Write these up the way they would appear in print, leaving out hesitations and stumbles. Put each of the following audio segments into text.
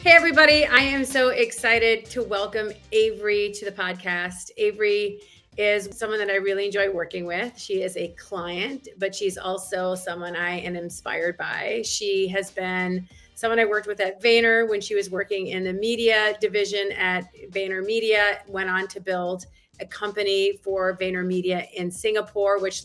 Hey, everybody. I am so excited to welcome Avery to the podcast. Avery is someone that I really enjoy working with. She is a client, but she's also someone I am inspired by. She has been someone I worked with at Vayner when she was working in the media division at Vayner Media, went on to build a company for Vayner Media in Singapore, which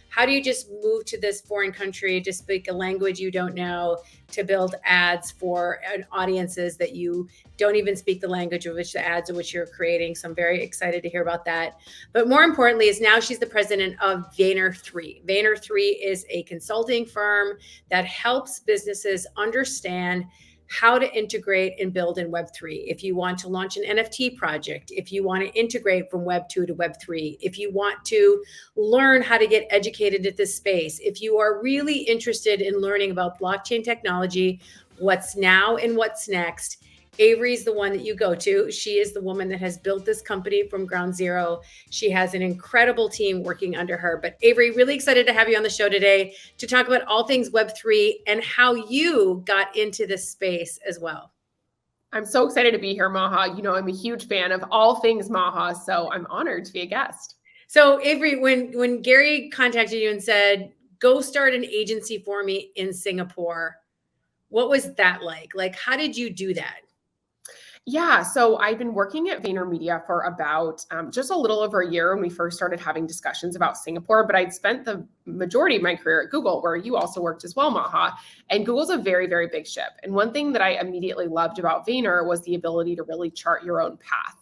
how do you just move to this foreign country to speak a language you don't know, to build ads for audiences that you don't even speak the language of which the ads of which you're creating. So I'm very excited to hear about that. But more importantly is now she's the president of VaynerX. VaynerX is a consulting firm that helps businesses understand how to integrate and build in Web3. If you want to launch an NFT project, if you want to integrate from Web2 to Web3, if you want to learn how to get educated at this space, if you are really interested in learning about blockchain technology, what's now and what's next, Avery's the one that you go to. She is the woman that has built this company from ground zero. She has an incredible team working under her. But Avery, really excited to have you on the show today to talk about all things Web3 and how you got into this space as well. I'm so excited to be here, Maha. You know, I'm a huge fan of all things Maha, so I'm honored to be a guest. So Avery, when Gary contacted you and said, go start an agency for me in Singapore, what was that like? How did you do that? Yeah, so I've been working at Vayner Media for about just a little over a year when we first started having discussions about Singapore, but I'd spent the majority of my career at Google, where you also worked as well, Maha. And Google's a very, very big ship. And one thing that I immediately loved about Vayner was the ability to really chart your own path.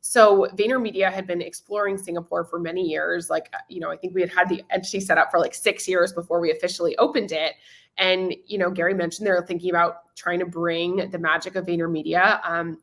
So Vayner Media had been exploring Singapore for many years. I think we had the entity set up for 6 years before we officially opened it. And, Gary mentioned they're thinking about trying to bring the magic of Vayner Media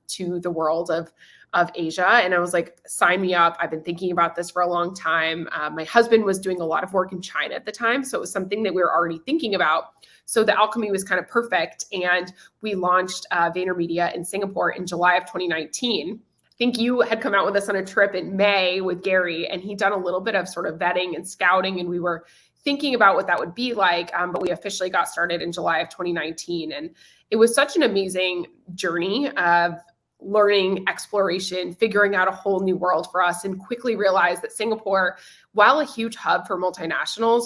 to the world of Asia. And I was like, sign me up. I've been thinking about this for a long time. My husband was doing a lot of work in China at the time, so it was something that we were already thinking about. So the alchemy was kind of perfect. And we launched Vayner Media in Singapore in July of 2019. I think you had come out with us on a trip in May with Gary, and he'd done a little bit of sort of vetting and scouting, and we were thinking about what that would be like, but we officially got started in July of 2019. And it was such an amazing journey of learning, exploration, figuring out a whole new world for us, and quickly realized that Singapore, while a huge hub for multinationals,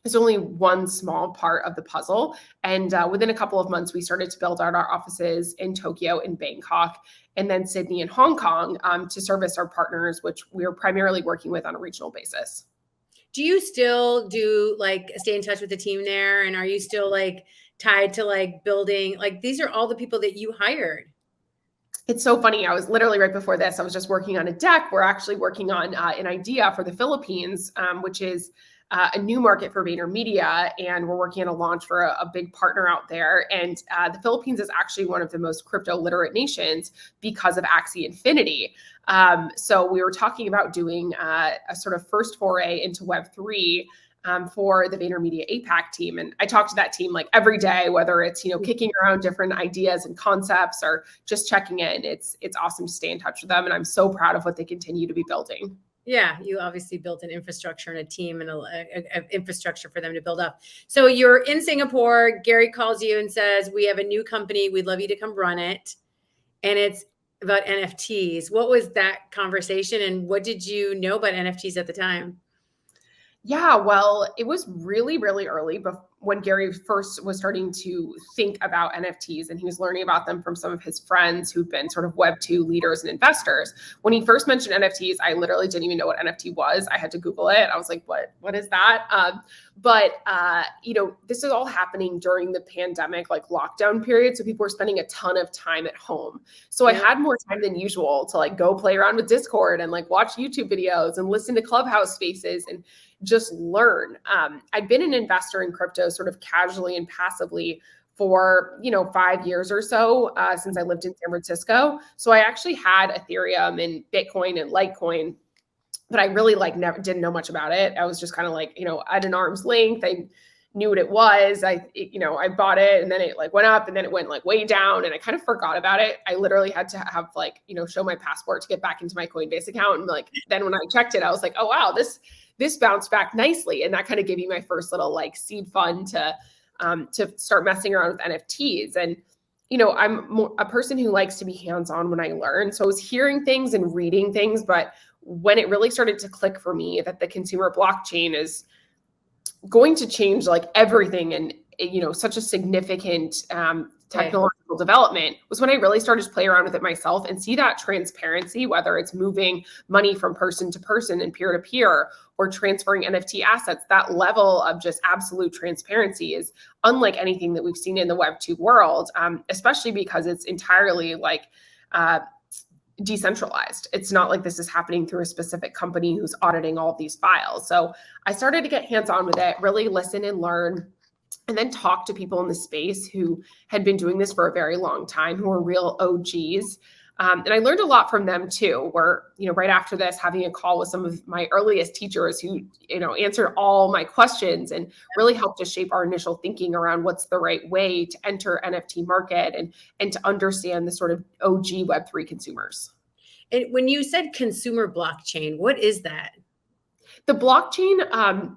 is only one small part of the puzzle. And within a couple of months, we started to build out our offices in Tokyo, in Bangkok, and then Sydney and Hong Kong to service our partners, which we are primarily working with on a regional basis. Do you still stay in touch with the team there? And are you still tied to building, these are all the people that you hired? It's so funny. I was literally right before this, I was just working on a deck. We're actually working on an idea for the Philippines, which is a new market for Vayner Media, and we're working on a launch for a big partner out there. And the Philippines is actually one of the most crypto literate nations because of Axie Infinity. So we were talking about doing a sort of first foray into Web3 for the Vayner Media APAC team. And I talk to that team every day, whether it's, kicking around different ideas and concepts or just checking in. It's awesome to stay in touch with them. And I'm so proud of what they continue to be building. Yeah, you obviously built an infrastructure and a team and an infrastructure for them to build up. So you're in Singapore, Gary calls you and says, we have a new company, we'd love you to come run it. And it's about NFTs. What was that conversation, and what did you know about NFTs at the time? Yeah, well, it was really, really early when Gary first was starting to think about NFTs, and he was learning about them from some of his friends who've been sort of Web2 leaders and investors. When he first mentioned NFTs, I literally didn't even know what NFT was. I had to Google it. I was like, what is that? But this is all happening during the pandemic, lockdown period. So people were spending a ton of time at home. So I had more time than usual to go play around with Discord and watch YouTube videos and listen to Clubhouse spaces and just learn. I'd been an investor in crypto sort of casually and passively for, 5 years or so since I lived in San Francisco. So I actually had Ethereum and Bitcoin and Litecoin, but I really never didn't know much about it. I was just kind of at an arm's length. I knew what it was. I bought it, and then it went up, and then it went way down, and I kind of forgot about it. I literally had to have show my passport to get back into my Coinbase account. And then when I checked it, I was like, oh wow, this bounced back nicely. And that kind of gave me my first little seed fund to start messing around with NFTs. And I'm a person who likes to be hands-on when I learn. So I was hearing things and reading things, but when it really started to click for me that the consumer blockchain is going to change like everything and such a significant technological development was when I really started to play around with it myself and see that transparency, whether it's moving money from person to person and peer to peer or transferring NFT assets. That level of just absolute transparency is unlike anything that we've seen in the Web2 world, especially because it's entirely like decentralized. It's not like this is happening through a specific company who's auditing all of these files. So I started to get hands-on with it, really listen and learn, and then talk to people in the space who had been doing this for a very long time, who are real OGs. And I learned a lot from them too, where, right after this, having a call with some of my earliest teachers who, answered all my questions and really helped to shape our initial thinking around what's the right way to enter NFT market and to understand the sort of OG Web3 consumers. And when you said consumer blockchain, what is that? The blockchain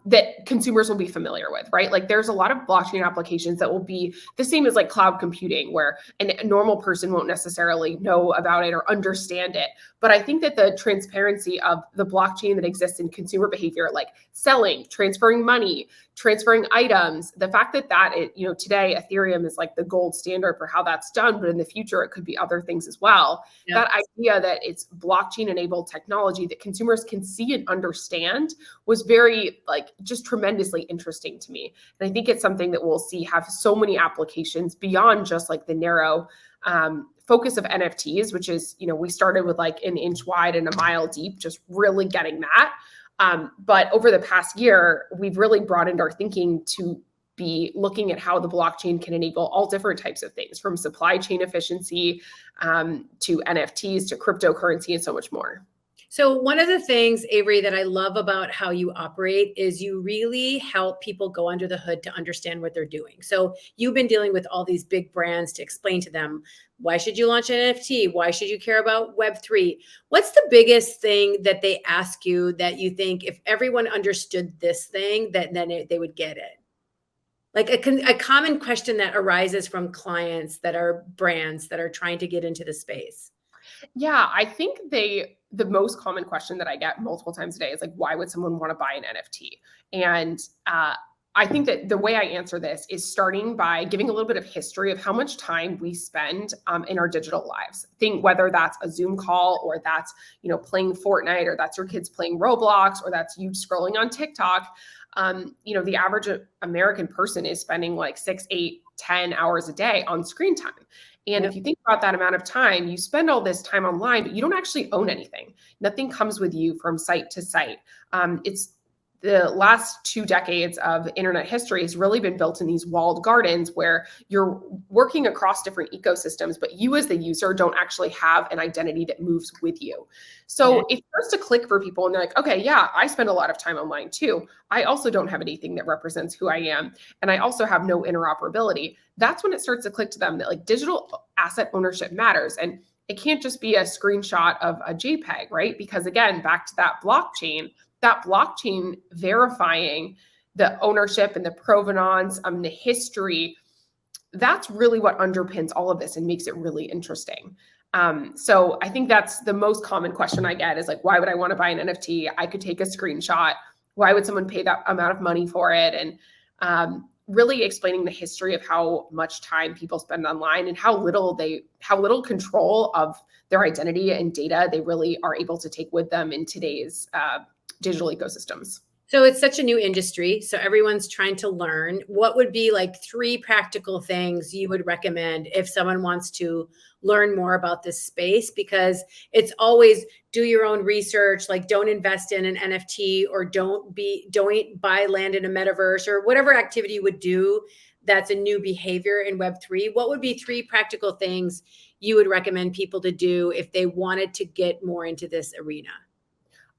that consumers will be familiar with, right? Like there's a lot of blockchain applications that will be the same as like cloud computing, where a normal person won't necessarily know about it or understand it. But I think that the transparency of the blockchain that exists in consumer behavior, like selling, transferring money, transferring items, the fact that today Ethereum is like the gold standard for how that's done, but in the future it could be other things as well. Yep. That idea that it's blockchain enabled technology that consumers can see and understand was very just tremendously interesting to me. And I think it's something that we'll see have so many applications beyond just like the narrow focus of NFTs, which is, we started with like an inch wide and a mile deep, just really getting that. But over the past year, we've really broadened our thinking to be looking at how the blockchain can enable all different types of things, from supply chain efficiency to NFTs to cryptocurrency and so much more. So one of the things, Avery, that I love about how you operate is you really help people go under the hood to understand what they're doing. So you've been dealing with all these big brands to explain to them, why should you launch an NFT? Why should you care about Web3? What's the biggest thing that they ask you that you think if everyone understood this thing, that then they would get it? Like a common question that arises from clients that are brands that are trying to get into the space. Yeah, I think the most common question that I get multiple times a day is like, why would someone want to buy an NFT? And I think that the way I answer this is starting by giving a little bit of history of how much time we spend in our digital lives. Think whether that's a Zoom call or that's, playing Fortnite or that's your kids playing Roblox or that's you scrolling on TikTok. The average American person is spending like 6, 8, 10 hours a day on screen time. And if you think about that amount of time, you spend all this time online, but you don't actually own anything. Nothing comes with you from site to site. It's the last 2 decades of internet history has really been built in these walled gardens where you're working across different ecosystems, but you as the user don't actually have an identity that moves with you. So it starts to click for people and they're like, okay, yeah, I spend a lot of time online too. I also don't have anything that represents who I am. And I also have no interoperability. That's when it starts to click to them that like digital asset ownership matters. And it can't just be a screenshot of a JPEG, right? Because again, back to that blockchain verifying the ownership and the provenance, the history, that's really what underpins all of this and makes it really interesting. So I think that's the most common question I get is like, why would I want to buy an NFT? I could take a screenshot. Why would someone pay that amount of money for it? And really explaining the history of how much time people spend online and how little control of their identity and data they really are able to take with them in today's digital ecosystems. So it's such a new industry. So everyone's trying to learn. What would be like 3 practical things you would recommend if someone wants to learn more about this space? Because it's always do your own research, like don't invest in an NFT or don't buy land in a metaverse or whatever activity you would do that's a new behavior in Web3. What would be 3 practical things you would recommend people to do if they wanted to get more into this arena?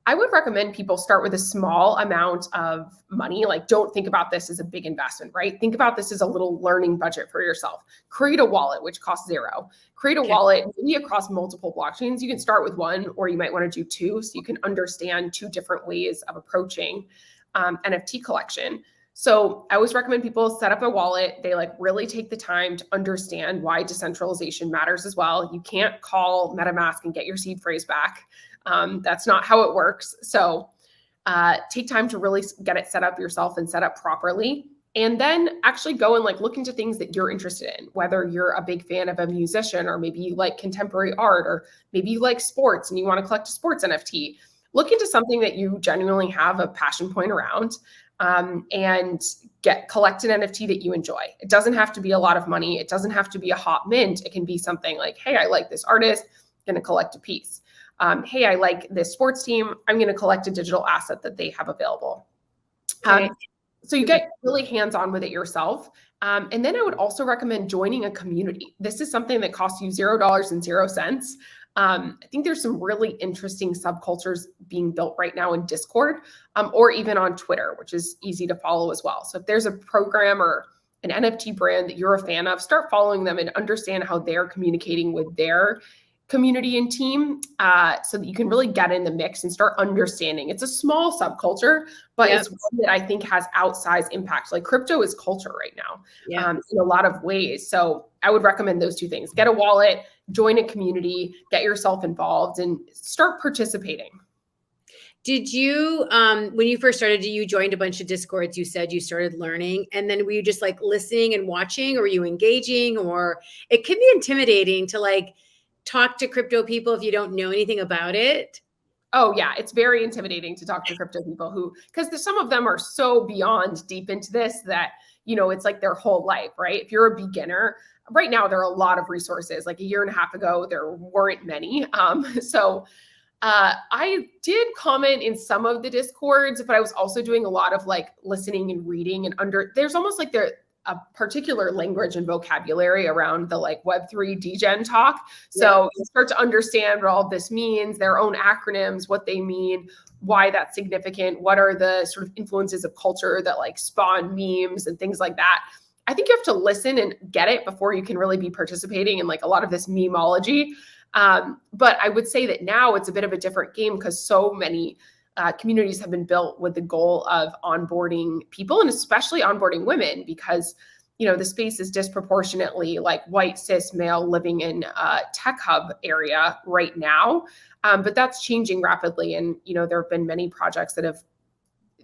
I would recommend people start with a small amount of money. Like, don't think about this as a big investment, right? Think about this as a little learning budget for yourself. Create a wallet, which costs $0. Create a wallet maybe across multiple blockchains. You can start with 1, or you might want to do 2, so you can understand 2 different ways of approaching NFT collection. So I always recommend people set up a wallet. They like really take the time to understand why decentralization matters as well. You can't call MetaMask and get your seed phrase back. That's not how it works. So take time to really get it set up yourself and set up properly. And then actually go and like look into things that you're interested in, whether you're a big fan of a musician, or maybe you like contemporary art, or maybe you like sports and you want to collect a sports NFT. Look into something that you genuinely have a passion point around, and collect an NFT that you enjoy. It doesn't have to be a lot of money. It doesn't have to be a hot mint. It can be something like, hey, I like this artist, I'm going to collect a piece. Hey, I like this sports team, I'm going to collect a digital asset that they have available. So you get really hands-on with it yourself. And then I would also recommend joining a community. This is something that costs you $0 and 0 cents. I think there's some really interesting subcultures being built right now in Discord, or even on Twitter, which is easy to follow as well. So if there's a program or an NFT brand that you're a fan of, start following them and understand how they're communicating with their community and team, so that you can really get in the mix and start understanding. It's a small subculture, but it's one that I think has outsized impact. Like crypto is culture right now, in a lot of ways. So I would recommend those two things: get a wallet, join a community, get yourself involved, and start participating. Did you, when you first started, you joined a bunch of Discords, you said you started learning, and then were you just like listening and watching, or were you engaging? Or it can be intimidating to like talk to crypto people if you don't know anything about it. Oh yeah, it's very intimidating to talk to crypto people because some of them are so beyond deep into this that, it's like their whole life, right? If you're a beginner, right now, there are a lot of resources. Like a year and a half ago, there weren't many. So I did comment in some of the Discords, but I was also doing a lot of like listening and reading, and there's almost like a particular language and vocabulary around the like Web3 degen talk. So you start to understand what all this means, their own acronyms, what they mean, why that's significant, what are the sort of influences of culture that like spawn memes and things like that. I think you have to listen and get it before you can really be participating in like a lot of this memeology. But I would say that now it's a bit of a different game because so many communities have been built with the goal of onboarding people, and especially onboarding women, because the space is disproportionately like white cis male living in a tech hub area right now, but that's changing rapidly. And there have been many projects that have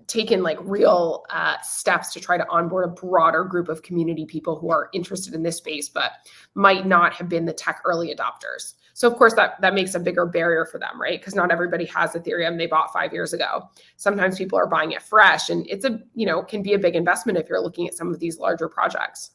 taken like real steps to try to onboard a broader group of community people who are interested in this space but might not have been the tech early adopters. So of course that makes a bigger barrier for them, right? Because not everybody has Ethereum they bought 5 years ago. Sometimes people are buying it fresh, and it's can be a big investment if you're looking at some of these larger projects.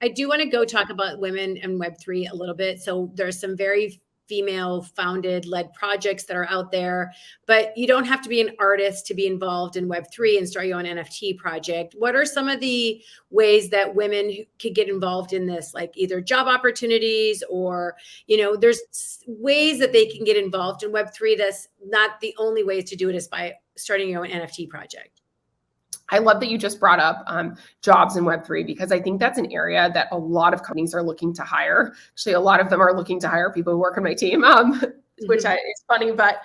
I do want to go talk about women and Web3 a little bit. So there's some very female founded led projects that are out there, but you don't have to be an artist to be involved in Web3 and start your own NFT project. What are some of the ways that women could get involved in this, like either job opportunities or, there's ways that they can get involved in Web3. That's not the only ways to do it is by starting your own NFT project. I love that you just brought up jobs in Web3, because I think that's an area that a lot of companies are looking to hire. Actually, a lot of them are looking to hire people who work on my team, which is funny. But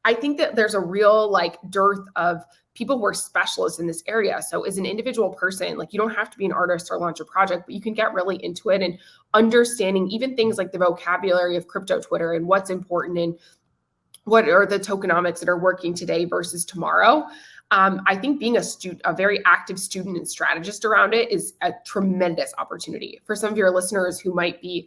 I think that there's a real like dearth of people who are specialists in this area. So as an individual person, like you don't have to be an artist or launch a project, but you can get really into it and understanding even things like the vocabulary of crypto Twitter and what's important and what are the tokenomics that are working today versus tomorrow. I think being a very active student and strategist around it is a tremendous opportunity. For some of your listeners who might be,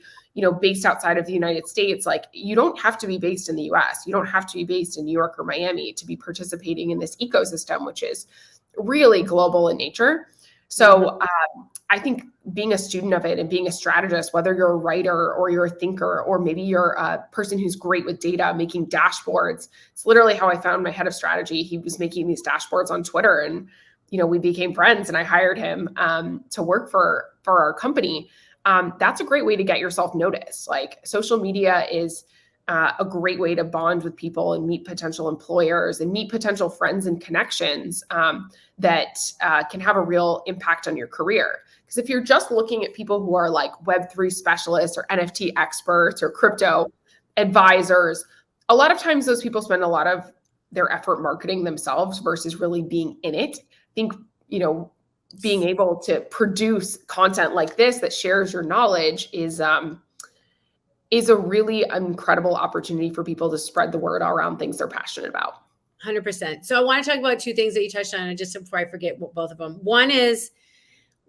based outside of the United States, like you don't have to be based in the US. You don't have to be based in New York or Miami to be participating in this ecosystem, which is really global in nature. So I think being a student of it and being a strategist, whether you're a writer or you're a thinker, or maybe you're a person who's great with data, making dashboards. It's literally how I found my head of strategy. He was making these dashboards on Twitter, and, we became friends, and I hired him to work for our company. That's a great way to get yourself noticed. Like social media is a great way to bond with people and meet potential employers and meet potential friends and connections that can have a real impact on your career. Because if you're just looking at people who are like Web3 specialists or NFT experts or crypto advisors, a lot of times those people spend a lot of their effort marketing themselves versus really being in it. I think, being able to produce content like this that shares your knowledge is a really incredible opportunity for people to spread the word around things they're passionate about. 100%. So I want to talk about two things that you touched on, and just before I forget both of them. One is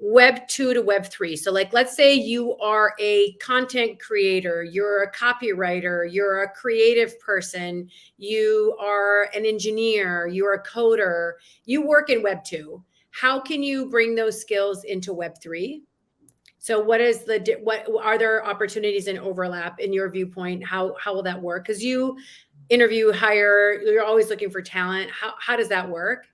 Web2 to Web3. So like, let's say you are a content creator, you're a copywriter, you're a creative person, you are an engineer, you're a coder, you work in Web2. How can you bring those skills into Web3? So what are there opportunities and overlap in your viewpoint? How will that work? Because you interview, hire, you're always looking for talent. How does that work?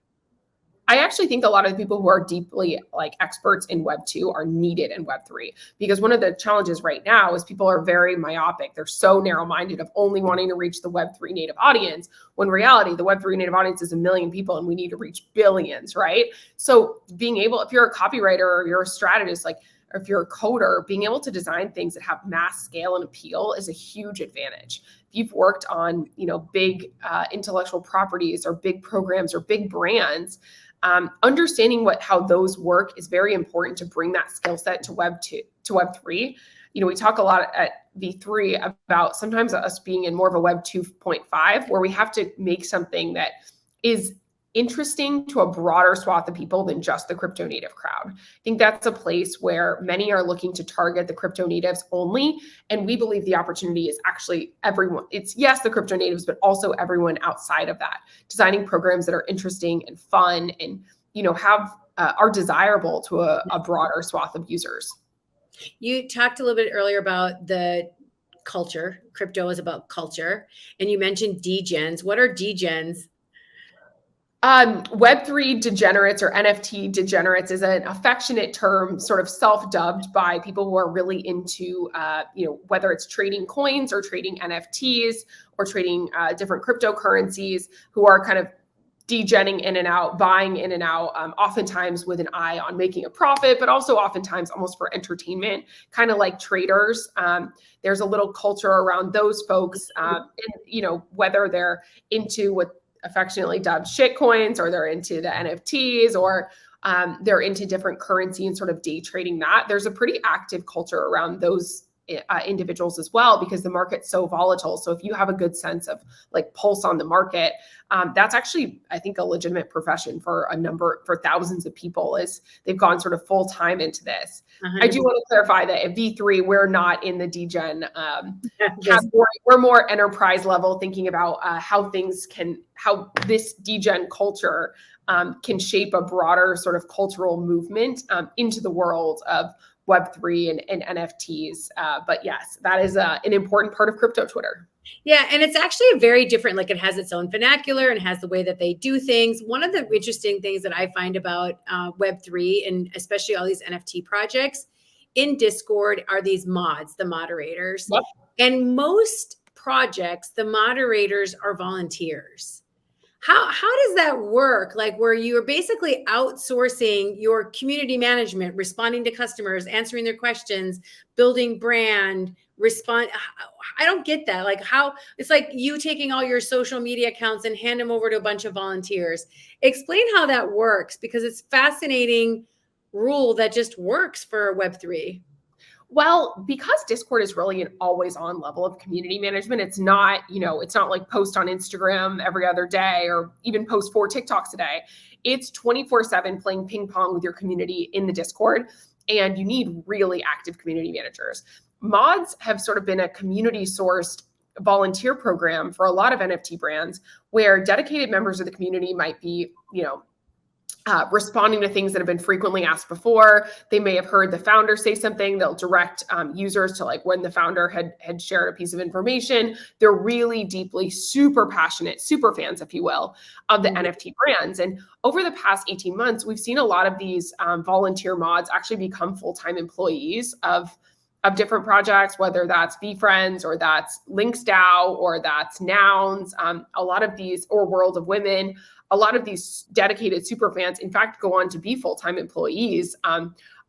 I actually think a lot of the people who are deeply like experts in Web2 are needed in Web3, because one of the challenges right now is people are very myopic. They're so narrow-minded of only wanting to reach the Web3 native audience, when in reality, the Web3 native audience is 1 million people and we need to reach billions, right? So being able, if you're a copywriter or you're a strategist, like, or if you're a coder, being able to design things that have mass scale and appeal is a huge advantage. If you've worked on, big intellectual properties or big programs or big brands, understanding how those work is very important to bring that skill set to Web2 to Web3. We talk a lot at V3 about sometimes us being in more of a Web 2.5, where we have to make something that is interesting to a broader swath of people than just the crypto native crowd. I think that's a place where many are looking to target the crypto natives only. And we believe the opportunity is actually everyone. It's yes, the crypto natives, but also everyone outside of that, designing programs that are interesting and fun and, are desirable to a broader swath of users. You talked a little bit earlier about the culture. Crypto is about culture. And you mentioned degens. What are degens? Web3 degenerates or NFT degenerates is an affectionate term, sort of self-dubbed by people who are really into, whether it's trading coins or trading NFTs or trading different cryptocurrencies, who are kind of degenning in and out, buying in and out, oftentimes with an eye on making a profit, but also oftentimes almost for entertainment, kind of like traders. There's a little culture around those folks, and, whether they're into what affectionately dubbed shit coins, or they're into the NFTs, or they're into different currency and sort of day trading that. There's a pretty active culture around those individuals as well, because the market's so volatile. So if you have a good sense of like pulse on the market, that's actually, I think, a legitimate profession for thousands of people, as they've gone sort of full time into this. 100%. I do want to clarify that at V3, we're not in the degen category. We're more enterprise level, thinking about how this degen culture can shape a broader sort of cultural movement into the world of Web3 and NFTs. But yes, that is an important part of crypto Twitter. Yeah. And it's actually very different. Like, it has its own vernacular and has the way that they do things. One of the interesting things that I find about Web3, and especially all these NFT projects in Discord, are these mods, the moderators. Yep. And most projects, the moderators are volunteers. How does that work? Like, where you're basically outsourcing your community management, responding to customers, answering their questions, building brand, I don't get that. Like, how it's like you taking all your social media accounts and hand them over to a bunch of volunteers. Explain how that works, because it's fascinating rule that just works for Web3. Well, because Discord is really an always on level of community management, it's not like post on Instagram every other day or even post 4 TikToks a day. It's 24/7 playing ping pong with your community in the Discord, and you need really active community managers. Mods have sort of been a community sourced volunteer program for a lot of NFT brands, where dedicated members of the community might be, responding to things that have been frequently asked before. They may have heard the founder say something. They'll direct users to like when the founder had shared a piece of information. They're really deeply super passionate, super fans, if you will, of the NFT brands. And over the past 18 months, we've seen a lot of these volunteer mods actually become full-time employees of different projects, whether that's VFriends or that's LinksDAO or that's Nouns, a lot of these, or World of Women. A lot of these dedicated super fans, in fact, go on to be full-time employees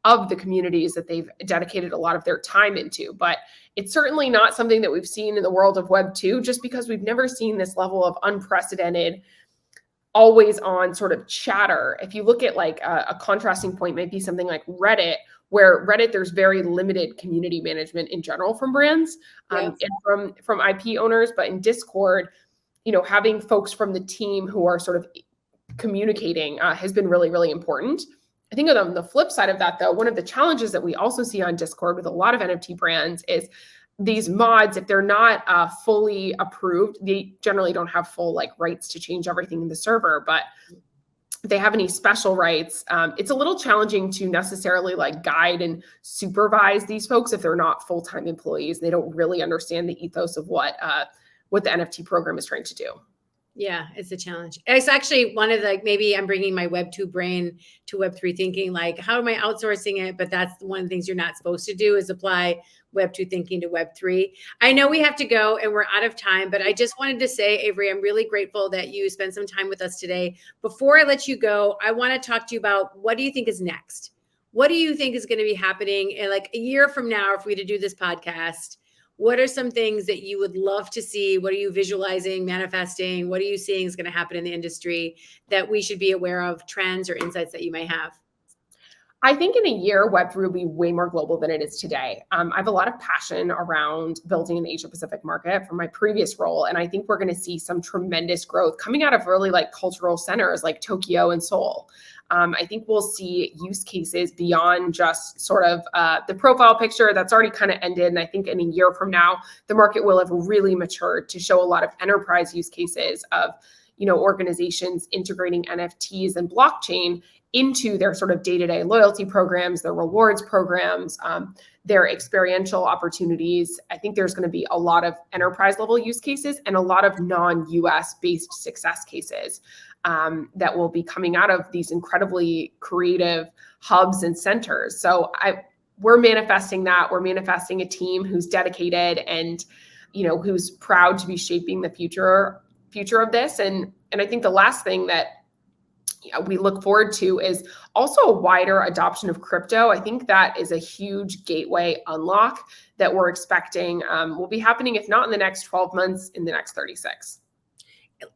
of the communities that they've dedicated a lot of their time into. But it's certainly not something that we've seen in the world of Web2, just because we've never seen this level of unprecedented always on sort of chatter. If you look at like a contrasting point, might be something like Reddit, where Reddit, there's very limited community management in general from brands and from IP owners, but in Discord, having folks from the team who are sort of communicating has been really, really important. I think on the flip side of that, though, one of the challenges that we also see on Discord with a lot of NFT brands is these mods, if they're not fully approved, they generally don't have full like rights to change everything in the server, but if they have any special rights, it's a little challenging to necessarily like guide and supervise these folks if they're not full-time employees. They don't really understand the ethos of what the NFT program is trying to do. Yeah, it's a challenge. It's actually one of the, maybe I'm bringing my Web2 brain to Web3 thinking, like, how am I outsourcing it? But that's one of the things you're not supposed to do, is apply Web2 thinking to Web3. I know we have to go and we're out of time, but I just wanted to say, Avery, I'm really grateful that you spent some time with us today. Before I let you go, I want to talk to you about, what do you think is next? What do you think is going to be happening in like a year from now if we to do this podcast? What are some things that you would love to see? What are you visualizing, manifesting? What are you seeing is going to happen in the industry that we should be aware of, trends or insights that you may have? I think in a year, Web3 will be way more global than it is today. I have a lot of passion around building an Asia Pacific market from my previous role. And I think we're going to see some tremendous growth coming out of really like cultural centers like Tokyo and Seoul. I think we'll see use cases beyond just sort of the profile picture that's already kind of ended. And I think in a year from now, the market will have really matured to show a lot of enterprise use cases of, organizations integrating NFTs and blockchain into their sort of day-to-day loyalty programs, their rewards programs, their experiential opportunities. I think there's going to be a lot of enterprise level use cases and a lot of non-US based success cases that will be coming out of these incredibly creative hubs and centers. So we're manifesting that. We're manifesting a team who's dedicated and, who's proud to be shaping the future of this. And I think the last thing that we look forward to is also a wider adoption of crypto. I think that is a huge gateway unlock that we're expecting will be happening, if not in the next 12 months, in the next 36.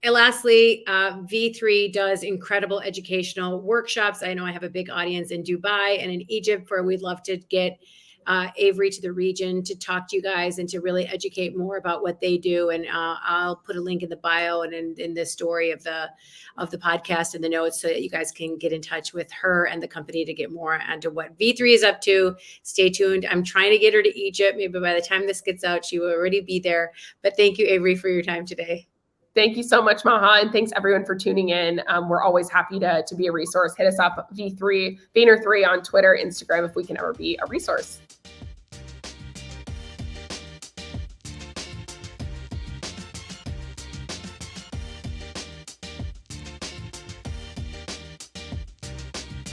And lastly, V3 does incredible educational workshops. I know I have a big audience in Dubai and in Egypt where we'd love to get Avery to the region to talk to you guys and to really educate more about what they do. And I'll put a link in the bio and in the story of the podcast and the notes so that you guys can get in touch with her and the company to get more onto what V3 is up to. Stay tuned. I'm trying to get her to Egypt. Maybe by the time this gets out, she will already be there. But thank you, Avery, for your time today. Thank you so much, Maha, and thanks everyone for tuning in. We're always happy to be a resource. Hit us up, Vayner3 on Twitter, Instagram, if we can ever be a resource.